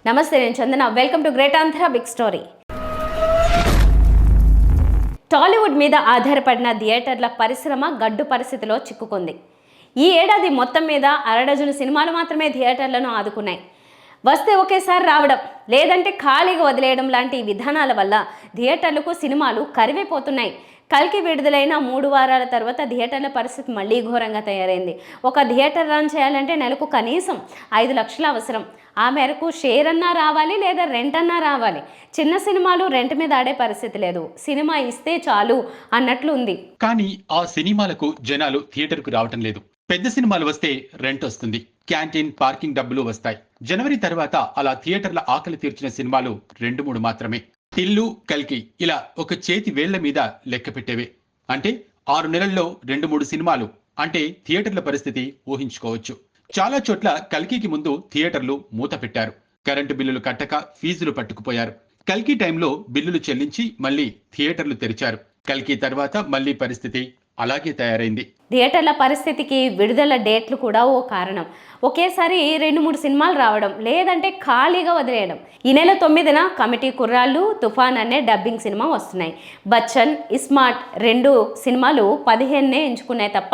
నమస్తే, నేను Chandana. Welcome to great Andhra big story. Tollywood మీద ఆధారపడిన థియేటర్ల పరిశ్రమ గడ్డు పరిస్థితిలో చిక్కుకుంది. ఈ ఏడాది మొత్తం మీద 1/2 డజను సినిమాలు మాత్రమే థియేటర్లను ఆదుకున్నాయి. వస్తే ఒకేసారి రావడం, లేదంటే ఖాళీగా వదిలేయడం లాంటి విధానాల వల్ల థియేటర్లకు సినిమాలు కరివైపోతున్నాయి. కల్కి విడుదలైన 3 వారాల తర్వాత థియేటర్ల పరిస్థితి మళ్ళీ ఘోరంగా తయారైంది. ఒక థియేటర్ రన్ చేయాలంటే నెలకు కనీసం 5 లక్షలు అవసరం. ఆ మేరకు షేర్ అన్నా రావాలి, లేదా రెంట్ అన్నా రావాలి. చిన్న సినిమాలు రెంట్ మీద ఆడే పరిస్థితి లేదు. సినిమా ఇస్తే చాలు అన్నట్లు ఉంది. కానీ ఆ సినిమాలకు జనాలు థియేటర్కు రావటం లేదు. పెద్ద సినిమాలు వస్తే రెంట్ వస్తుంది, క్యాంటీన్, పార్కింగ్ డబ్బులు వస్తాయి. జనవరి తర్వాత అలా థియేటర్ల ఆకలి తీర్చిన సినిమాలు 2-3 మాత్రమే. టిల్లు, కల్కి ఇలా ఒక చేతి వేళ్ల మీద లెక్క పెట్టేవే. అంటే 6 నెలల్లో 2-3 సినిమాలు అంటే థియేటర్ల పరిస్థితి ఊహించుకోవచ్చు. చాలా చోట్ల కల్కికి ముందు థియేటర్లు మూత పెట్టారు. కరెంటు బిల్లులు కట్టక ఫీజులు పట్టుకుపోయారు. కల్కి టైంలో బిల్లులు చెల్లించి మళ్ళీ థియేటర్లు తెరిచారు. కల్కి తర్వాత మళ్ళీ పరిస్థితి అలాగే తయారైంది. థియేటర్ల పరిస్థితికి విడుదల డేట్లు కూడా ఓ కారణం. ఒకేసారి 2-3 సినిమాలు రావడం, లేదంటే ఖాళీగా వదిలేయడం. ఈ నెల 9న కమిటీ కుర్రాళ్ళు, తుఫాన్ అనే డబ్బింగ్ సినిమా వస్తున్నాయి. బచ్చన్, ఇస్మార్ట్ 2 సినిమాలు 15నే ఎంచుకున్నాయి తప్ప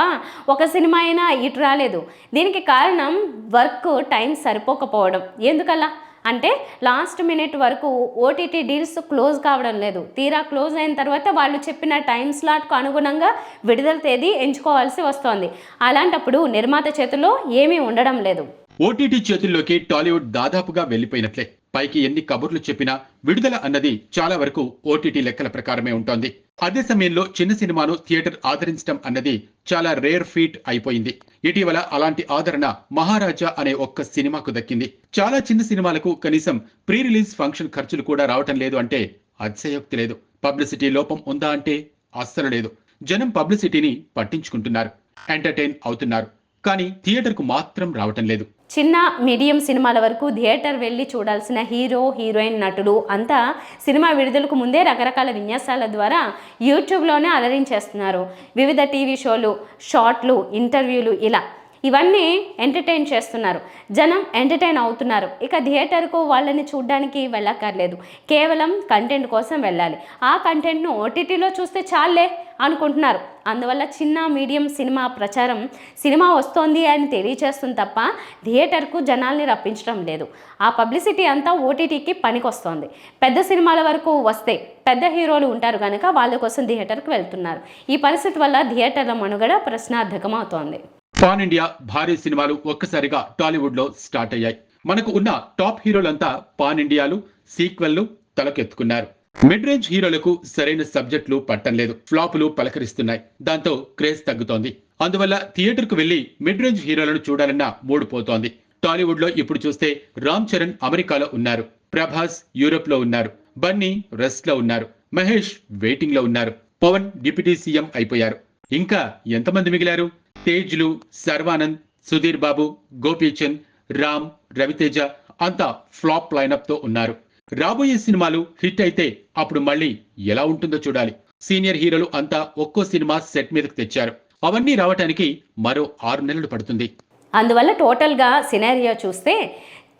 ఒక సినిమా అయినా ఇటు రాలేదు. దీనికి కారణం వర్క్ టైం సరిపోకపోవడం. ఎందుకలా అంటే లాస్ట్ మినిట్ వరకు ఓటీటీ డీల్స్ క్లోజ్ కావడం లేదు. తీరా క్లోజ్ అయిన తర్వాత వాళ్ళు చెప్పిన టైం స్లాట్కు అనుగుణంగా విడుదల తేదీ ఎంచుకోవాల్సి వస్తోంది. అలాంటప్పుడు నిర్మాత చేతుల్లో ఏమీ ఉండడం లేదు. ఓటీటీ చేతుల్లోకి టాలీవుడ్ దాదాపుగా వెళ్లిపోయినట్లే. పైకి ఎన్ని కబుర్లు చెప్పినా విడుదల అన్నది చాలా వరకు ఓటీటీ లెక్కల ప్రకారమే ఉంటోంది. అదే సమయంలో చిన్న సినిమాను థియేటర్ ఆదరించడం అన్నది చాలా రేర్ ఫీట్ అయిపోయింది. ఇటీవల అలాంటి ఆదరణ మహారాజా అనే ఒక్క సినిమాకు దక్కింది. చాలా చిన్న సినిమాలకు కనీసం ప్రీ రిలీజ్ ఫంక్షన్ ఖర్చులు కూడా రావటం లేదు అంటే అతిశయోక్తి లేదు. పబ్లిసిటీ లోపం ఉందా అంటే అస్సలు లేదు. జనం పబ్లిసిటీని పట్టించుకుంటున్నారు, ఎంటర్టైన్ అవుతున్నారు, కానీ థియేటర్కు మాత్రం రావటం లేదు. చిన్న మీడియం సినిమాల వరకు థియేటర్ వెళ్ళి చూడాల్సిన హీరో, హీరోయిన్, నటులు అంతా సినిమా విడుదలకు ముందే రకరకాల విన్యాసాల ద్వారా యూట్యూబ్లోనే అలరించేస్తున్నారు. వివిధ టీవీ షోలు, షార్ట్లు, ఇంటర్వ్యూలు ఇలా ఇవన్నీ ఎంటర్టైన్ చేస్తున్నారు. జనం ఎంటర్టైన్ అవుతున్నారు. ఇక థియేటర్కు వాళ్ళని చూడడానికి వెళ్ళక్కర్లేదు. కేవలం కంటెంట్ కోసం వెళ్ళాలి. ఆ కంటెంట్ను ఓటీటీలో చూస్తే చాలే అనుకుంటున్నారు. అందువల్ల చిన్న మీడియం సినిమా ప్రచారం సినిమా వస్తోంది అని తెలియచేస్తుంది తప్ప థియేటర్కు జనాల్ని రప్పించడం లేదు. ఆ పబ్లిసిటీ అంతా ఓటీటీకి పనికొస్తోంది. పెద్ద సినిమాల వరకు వస్తే పెద్ద హీరోలు ఉంటారు కనుక వాళ్ళ కోసం థియేటర్కు వెళ్తున్నారు. ఈ పరిస్థితి వల్ల థియేటర్ల మనుగడ ప్రశ్నార్థకం అవుతోంది. పాన్ ఇండియా భారీ సినిమాలు ఒక్కసారిగా టాలీవుడ్ లో స్టార్ట్ అయ్యాయి. మనకు ఉన్న టాప్ హీరోలంతా పాన్ ఇండియాలు, సీక్వెల్లు తలకెత్తుకున్నారు. మిడ్ రేంజ్ హీరోలకు సరైన సబ్జెక్టులు పట్టం లేదు. ఫ్లాపులు పలకరిస్తున్నాయి. దాంతో క్రేజ్ తగ్గుతోంది. అందువల్ల థియేటర్ కు వెళ్లి మిడ్ రేంజ్ హీరోలను చూడాలన్న మూడ్ పోతోంది. టాలీవుడ్ లో ఇప్పుడు చూస్తే రామ్ చరణ్ అమెరికాలో ఉన్నారు, ప్రభాస్ యూరోప్ లో ఉన్నారు, బన్నీ రెస్ట్ లో ఉన్నారు, మహేష్ వెయిటింగ్ లో ఉన్నారు, పవన్ డిప్యూటీ సీఎం అయిపోయారు. ఇంకా ఎంతమంది మిగిలారు? తేజ్లు, శర్వానంద్, సుధీర్ బాబు, గోపీచంద్, రామ్, రవితేజ అంతా ఫ్లాప్ లైనప్ తో ఉన్నారు. రాబోయే సినిమాలు హిట్ అయితే అప్పుడు మళ్ళీ ఎలా ఉంటుందో చూడాలి. సీనియర్ హీరోలు అంతా ఒక్కో సినిమా సెట్ మీదకు తెచ్చారు. అవన్నీ రావటానికి మరో 6 నెలలు పడుతుంది. అందువల్ల టోటల్గా సినారియో చూస్తే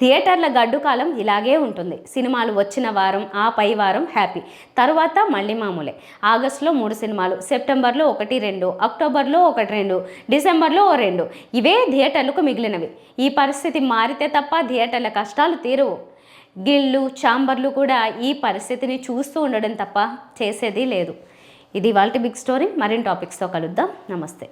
థియేటర్ల గడ్డు కాలం ఇలాగే ఉంటుంది. సినిమాలు వచ్చిన వారం, ఆ పై వారం హ్యాపీ, తర్వాత మళ్ళీ మామూలే. ఆగస్టులో 3 సినిమాలు, సెప్టెంబర్లో 1-2, అక్టోబర్లో 1-2, డిసెంబర్లో 2 ఇవే థియేటర్లకు మిగిలినవి. ఈ పరిస్థితి మారితే తప్ప థియేటర్ల కష్టాలు తీరవు. గిళ్ళు, ఛాంబర్లు కూడా ఈ పరిస్థితిని చూస్తూ ఉండడం తప్ప చేసేది లేదు. ఇది ఇవాల్టి బిగ్ స్టోరీ. మరిన్ని టాపిక్స్తో కలుద్దాం. నమస్తే.